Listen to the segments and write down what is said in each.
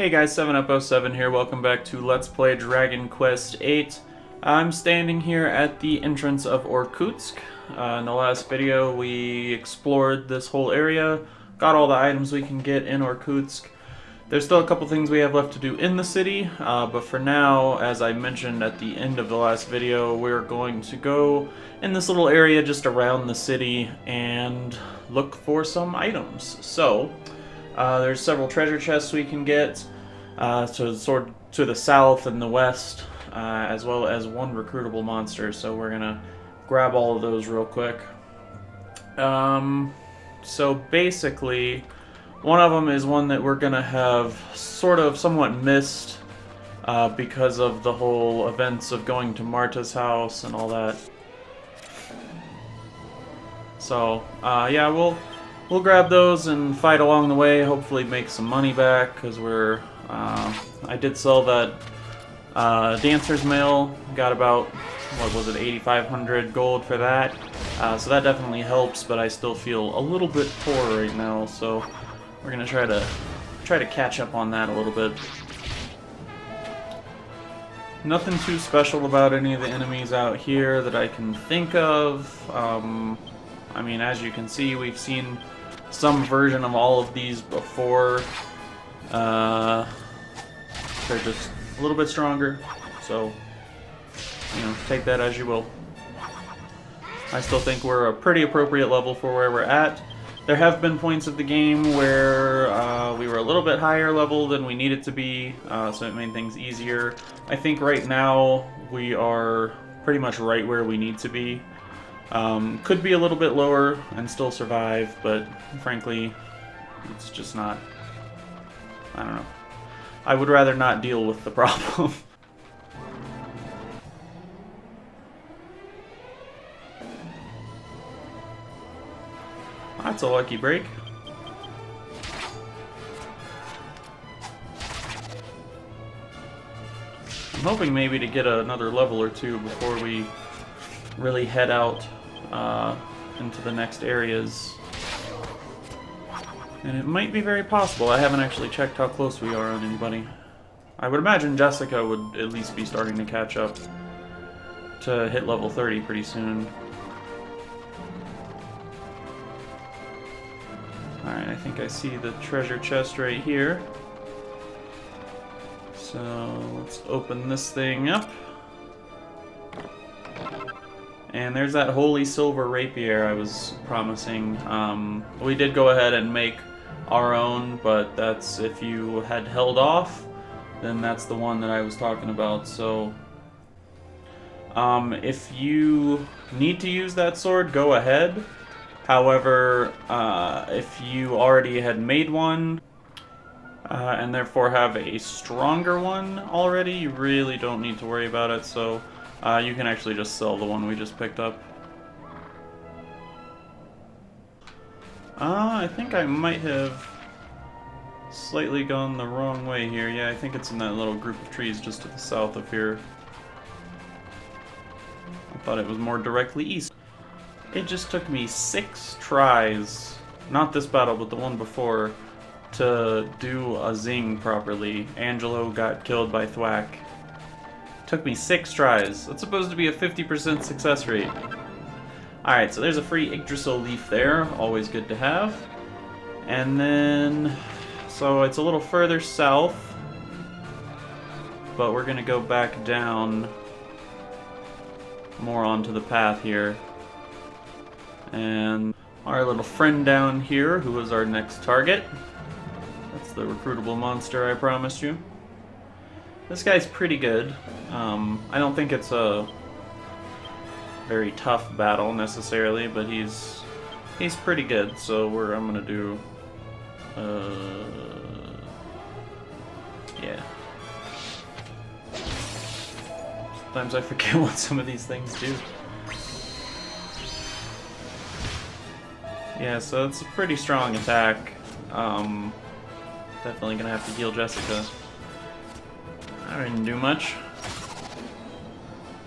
Hey guys, 7up07 here, welcome back to Let's Play Dragon Quest VIII. I'm standing here at the entrance of Orkutsk. In the last video we explored this whole area, got all the items we can get in Orkutsk. There's still a couple things we have left to do in the city, but for now, as I mentioned at the end of the last video, we're going to go in this little area just around the city and look for some items. So, there's several treasure chests we can get to the south and the west, as well as one recruitable monster. So we're gonna grab all of those real quick. So basically, one of them is one that we're gonna have somewhat missed because of the whole events of going to Marta's house and all that. So yeah, we'll grab those and fight along the way, hopefully make some money back, because I did sell that dancer's mail, got about, what was it, 8,500 gold for that, so that definitely helps, but I still feel a little bit poor right now, so we're gonna try to catch up on that a little bit. Nothing too special about any of the enemies out here that I can think of. I mean, as you can see, we've seen some version of all of these before. They're just a little bit stronger, so, you know, take that as you will. I still think we're a pretty appropriate level for where we're at. There have been points of the game where we were a little bit higher level than we needed to be, so it made things easier. I think right now we are pretty much right where we need to be. Could be a little bit lower and still survive, but frankly, it's just not, I don't know. I would rather not deal with the problem. That's a lucky break. I'm hoping maybe to get another level or two before we really head out into the next areas. And it might be very possible. I haven't actually checked how close we are on anybody. I would imagine Jessica would at least be starting to catch up to hit level 30 pretty soon. Alright, I think I see the treasure chest right here. So let's open this thing up. And there's that holy silver rapier I was promising. We did go ahead and make our own, but that's, if you had held off, then that's the one that I was talking about. So if you need to use that sword, go ahead. However, if you already had made one, and therefore have a stronger one already, you really don't need to worry about it. So you can actually just sell the one we just picked up. I think I might have slightly gone the wrong way here. Yeah, I think it's in that little group of trees just to the south of here. I thought it was more directly east. It just took me 6 tries, not this battle, but the one before, to do a zing properly. Angelo got killed by thwack. Took me 6 tries. That's supposed to be a 50% success rate. Alright, so there's a free Yggdrasil leaf there. Always good to have. And then, so it's a little further south, but we're gonna go back down more onto the path here. And our little friend down here, who is our next target. That's the recruitable monster I promised you. This guy's pretty good. I don't think it's a very tough battle necessarily, but he's pretty good. So I'm gonna do, yeah. Sometimes I forget what some of these things do. Yeah, so it's a pretty strong attack. Definitely gonna have to heal Jessica. I didn't do much.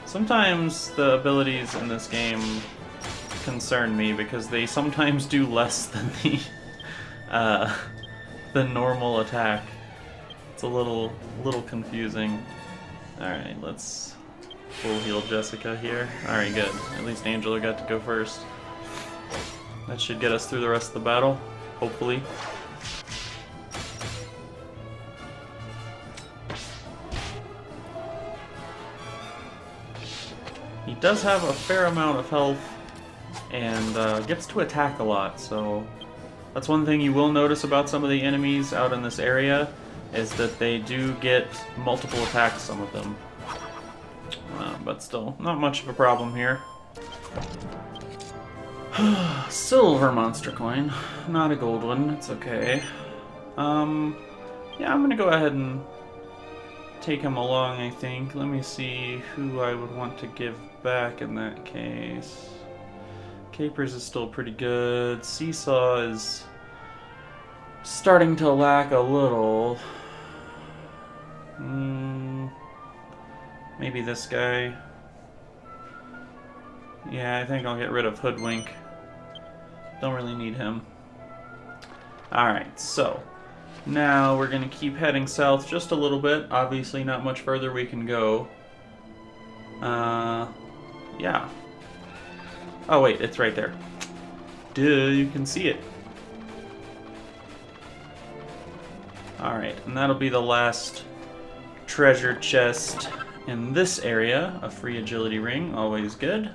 Sometimes the abilities in this game concern me because they sometimes do less than the normal attack. It's a little confusing. Alright, let's full heal Jessica here. Alright, good. At least Angela got to go first. That should get us through the rest of the battle, hopefully. He does have a fair amount of health and gets to attack a lot, so that's one thing you will notice about some of the enemies out in this area, is that they do get multiple attacks, some of them. But still, not much of a problem here. Silver monster coin, not a gold one, it's okay. Yeah, I'm gonna go ahead and take him along, I think. Let me see who I would want to give back in that case. Capers is still pretty good. Seesaw is starting to lack a little. Maybe this guy. Yeah, I think I'll get rid of Hoodwink. Don't really need him. Alright, so now we're going to keep heading south just a little bit. Obviously not much further we can go. Yeah. Oh wait, it's right there. Duh, you can see it. Alright, and that'll be the last treasure chest in this area. A free agility ring, always good.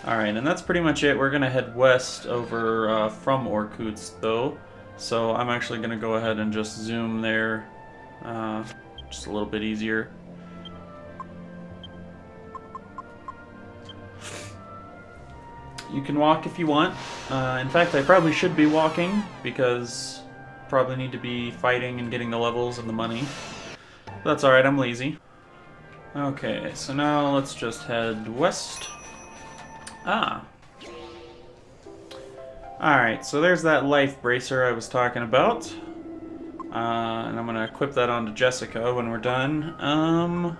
Alright, and that's pretty much it. We're going to head west over from Orkutsk, though. So I'm actually going to go ahead and just zoom there. Just a little bit easier. You can walk if you want. In fact, I probably should be walking, because I probably need to be fighting and getting the levels and the money. But that's alright, I'm lazy. Okay, so now let's just head west. Alright, so there's that life bracer I was talking about. And I'm gonna equip that onto Jessica when we're done.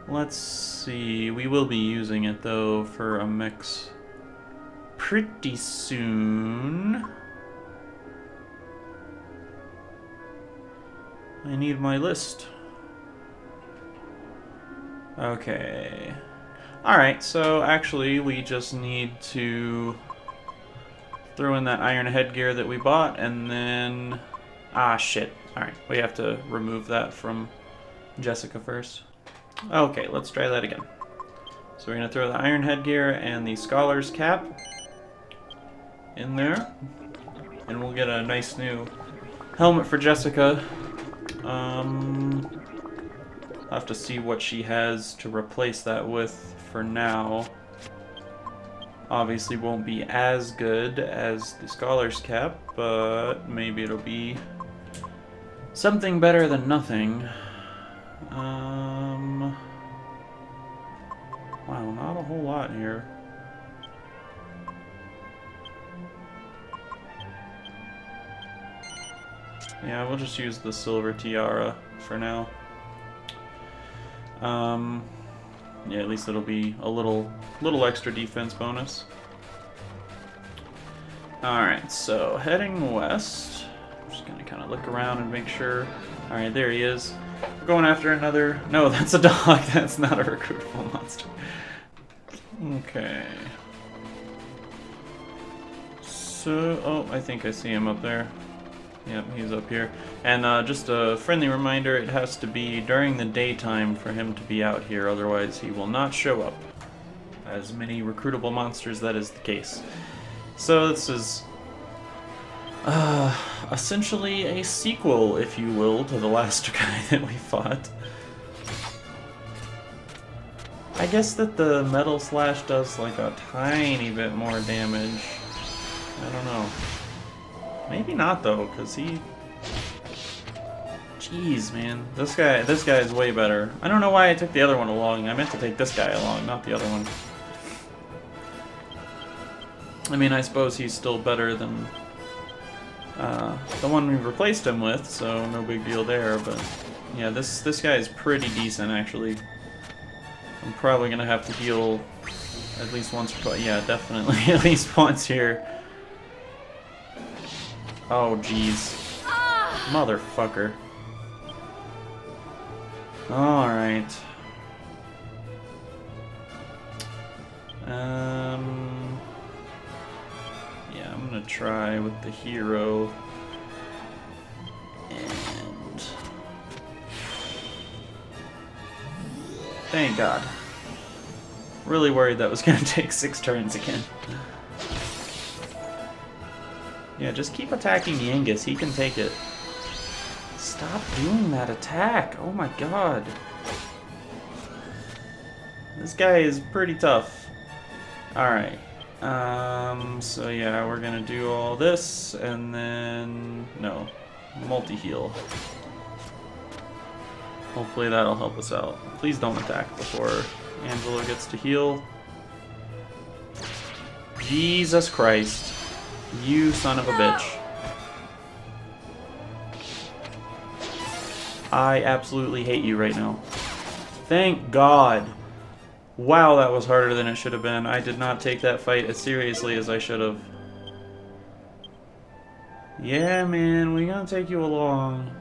Let's see, we will be using it though for a mix pretty soon. I need my list. Okay. Alright, so actually we just need to throw in that iron headgear that we bought, and then... Ah, shit. Alright, we have to remove that from Jessica first. Okay, let's try that again. So we're going to throw the iron headgear and the scholar's cap in there, and we'll get a nice new helmet for Jessica. I'll have to see what she has to replace that with for now. Obviously won't be as good as the scholar's cap, but maybe it'll be something better than nothing. Wow, not a whole lot here. Yeah, we'll just use the silver tiara for now. Yeah, at least it'll be a little extra defense bonus. Alright, so heading west. I'm just gonna kind of look around and make sure. Alright, there he is. We're going after another... No, that's a dog. That's not a recruitable monster. Okay. So... Oh, I think I see him up there. Yep, he's up here. And just a friendly reminder, it has to be during the daytime for him to be out here, otherwise he will not show up. As many recruitable monsters, that is the case. So this is essentially a sequel, if you will, to the last guy that we fought. I guess that the metal slash does like a tiny bit more damage. I don't know. Maybe not though, because he... Jeez, man. This guy is way better. I don't know why I took the other one along. I meant to take this guy along, not the other one. I mean, I suppose he's still better than the one we replaced him with, so no big deal there, but yeah, this guy is pretty decent, actually. I'm probably gonna have to heal at least once or twice. Yeah, definitely at least once here. Oh, jeez. Motherfucker. Alright. Yeah, I'm gonna try with the hero. And... thank God. Really worried that was gonna take 6 turns again. Yeah, just keep attacking Yengus. He can take it. Stop doing that attack. Oh my God. This guy is pretty tough. Alright. So yeah, we're gonna do all this, and then... no. Multi-heal. Hopefully that'll help us out. Please don't attack before Angelo gets to heal. Jesus Christ. You son of a bitch. I absolutely hate you right now. Thank God. Wow, that was harder than it should have been. I did not take that fight as seriously as I should have. Yeah, man, we're gonna take you along.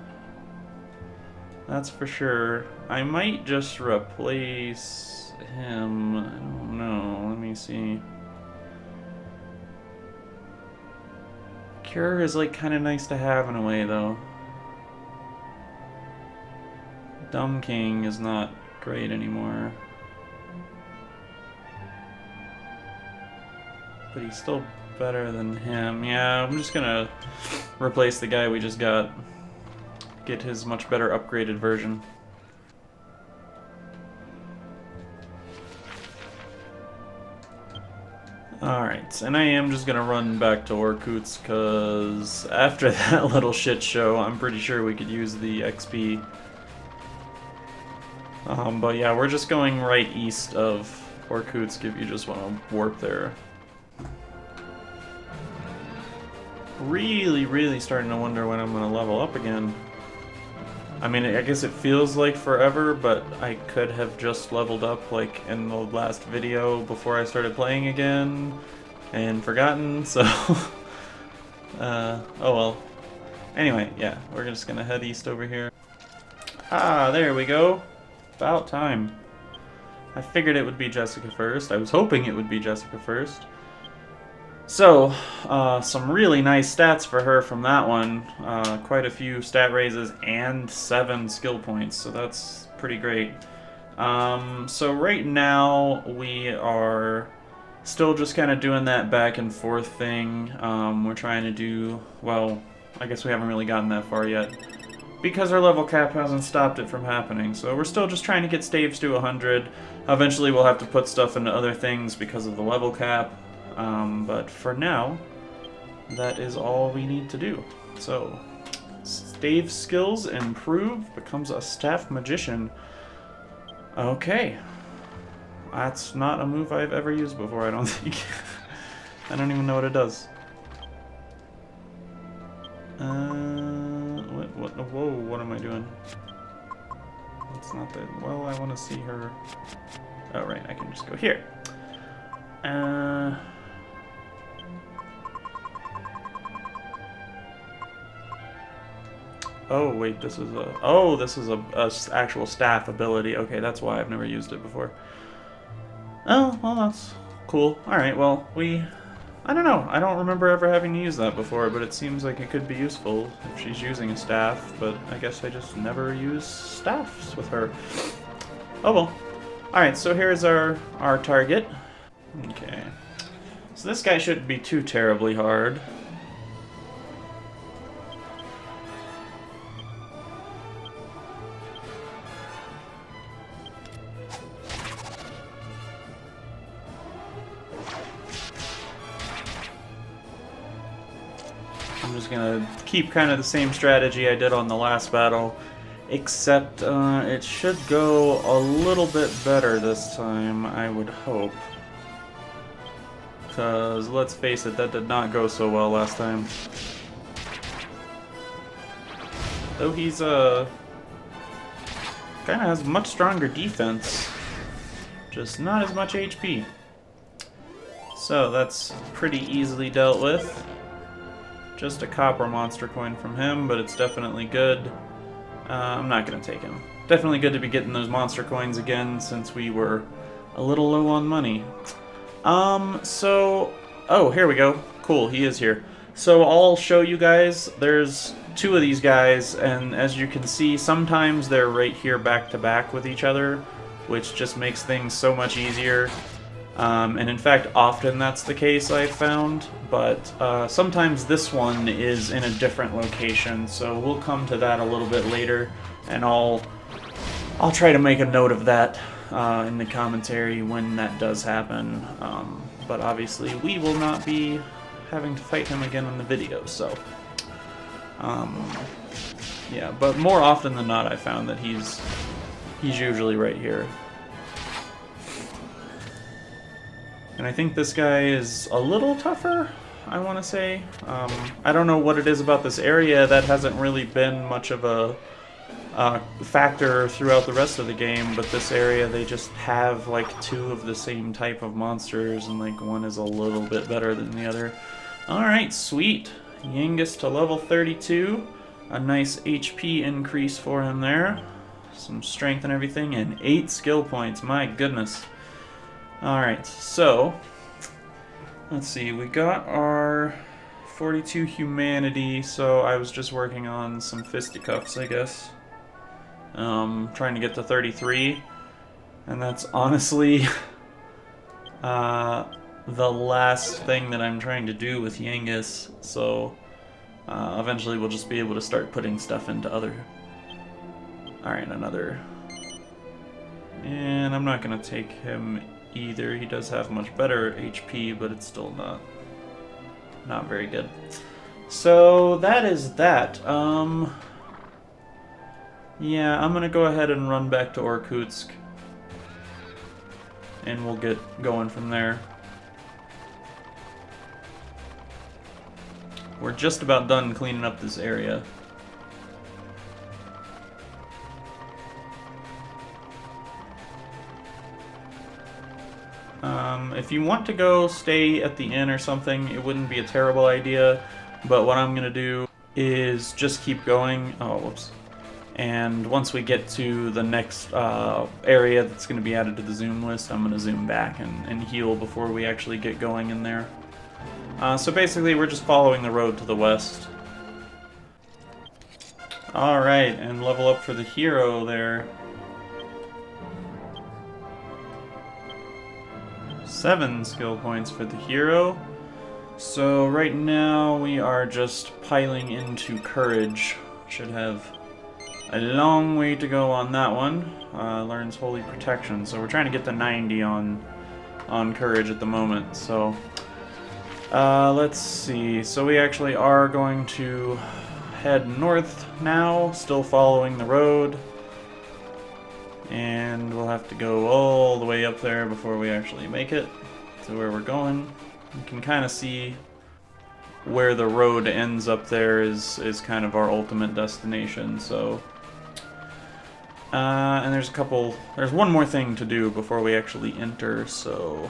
That's for sure. I might just replace him. I don't know. Let me see. Cure is like kind of nice to have in a way, though. Dumb King is not great anymore. But he's still better than him. Yeah, I'm just gonna replace the guy we just got. Get his much better upgraded version. Alright, and I am just gonna run back to Orkutsk, because after that little shit show, I'm pretty sure we could use the XP. But yeah, we're just going right east of Orkutsk if you just want to warp there. Really starting to wonder when I'm going to level up again. I mean, I guess it feels like forever, but I could have just leveled up like in the last video before I started playing again and forgotten, so oh well. Anyway, yeah, we're just gonna head east over here. Ah, there we go. About time. I figured it would be Jessica first. I was hoping it would be Jessica first. So, some really nice stats for her from that one. Quite a few stat raises and 7 skill points, so that's pretty great. So right now we are still just kind of doing that back and forth thing. We're trying to do, well, I guess we haven't really gotten that far yet, because our level cap hasn't stopped it from happening. So we're still just trying to get staves to 100. Eventually we'll have to put stuff into other things because of the level cap. But for now, that is all we need to do. So, stave skills improve, becomes a staff magician. Okay. That's not a move I've ever used before, I don't think. I don't even know what it does. Whoa, what am I doing? It's not that, well, I want to see her. Oh, right, I can just go here. Oh wait, this is a... oh, this is a actual staff ability. Okay, that's why I've never used it before. Oh, well, that's cool. Alright, well, I don't know. I don't remember ever having to use that before, but it seems like it could be useful if she's using a staff, but I guess I just never use staffs with her. Oh well. Alright, so here's our target. Okay. So this guy shouldn't be too terribly hard. I'm just gonna keep kind of the same strategy I did on the last battle, except it should go a little bit better this time, I would hope. Because, let's face it, that did not go so well last time. Though he's, kinda has much stronger defense, just not as much HP. So, that's pretty easily dealt with. Just a copper monster coin from him, but it's definitely good. I'm not gonna take him. definitely good to be getting those monster coins again since we were a little low on money. Oh, here we go. Cool, he is here. So I'll show you guys. There's two of these guys, and as you can see, sometimes they're right here back to back with each other, which just makes things so much easier. And in fact, often that's the case, I've found, but sometimes this one is in a different location, so we'll come to that a little bit later, and I'll try to make a note of that in the commentary when that does happen. But obviously we will not be having to fight him again in the video, so yeah, but more often than not I found that he's usually right here. And I think this guy is a little tougher, I want to say. I don't know what it is about this area that hasn't really been much of a factor throughout the rest of the game, but this area they just have like two of the same type of monsters, and like one is a little bit better than the other. Alright, sweet. Yangus to level 32. A nice HP increase for him there. Some strength and everything, and 8 skill points. My goodness. Alright, so let's see, we got our 42 humanity, so I was just working on some fisticuffs, I guess. Trying to get to 33, and that's honestly the last thing that I'm trying to do with Yangus, so eventually we'll just be able to start putting stuff into other... Alright, another... And I'm not going to take him either. He does have much better HP, but it's still not very good. So that is that. Yeah, I'm gonna go ahead and run back to Orkutsk, and we'll get going from there. We're just about done cleaning up this area. If you want to go stay at the inn or something, it wouldn't be a terrible idea, but what I'm gonna do is just keep going. Oh, whoops. And once we get to the next area that's going to be added to the zoom list, I'm going to zoom back and heal before we actually get going in there. So basically we're just following the road to the west. Alright, and level up for the hero there. 7 skill points for the hero. So right now we are just piling into courage. Should have a long way to go on that one. Learns Holy Protection, so we're trying to get to 90 on courage at the moment. So let's see. So we actually are going to head north now, still following the road, and we'll have to go all the way up there before we actually make it to where we're going. You can kind of see where the road ends up there is kind of our ultimate destination. So and there's one more thing to do before we actually enter, so...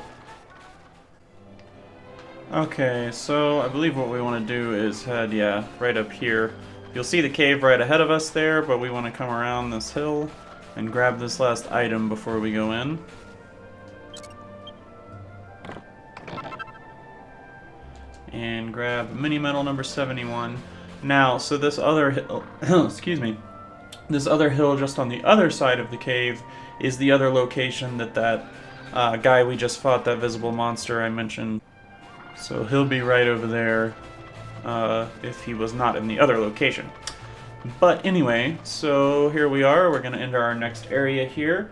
Okay, so I believe what we want to do is head, yeah, right up here. You'll see the cave right ahead of us there, but we want to come around this hill and grab this last item before we go in. And grab mini medal number 71. Now, so this other hill, excuse me, this other hill just on the other side of the cave is the other location that guy we just fought, that visible monster I mentioned. So he'll be right over there if he was not in the other location. But anyway, so here we are. We're going to enter our next area here.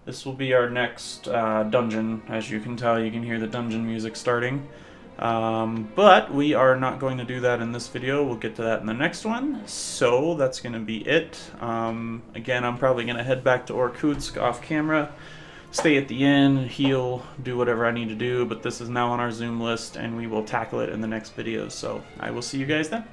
This will be our next dungeon. As you can tell, you can hear the dungeon music starting. But we are not going to do that in this video. We'll get to that in the next one. So that's going to be it. Again, I'm probably going to head back to Orkutsk off camera, stay at the inn, heal, do whatever I need to do. But this is now on our Zoom list, and we will tackle it in the next video. So I will see you guys then.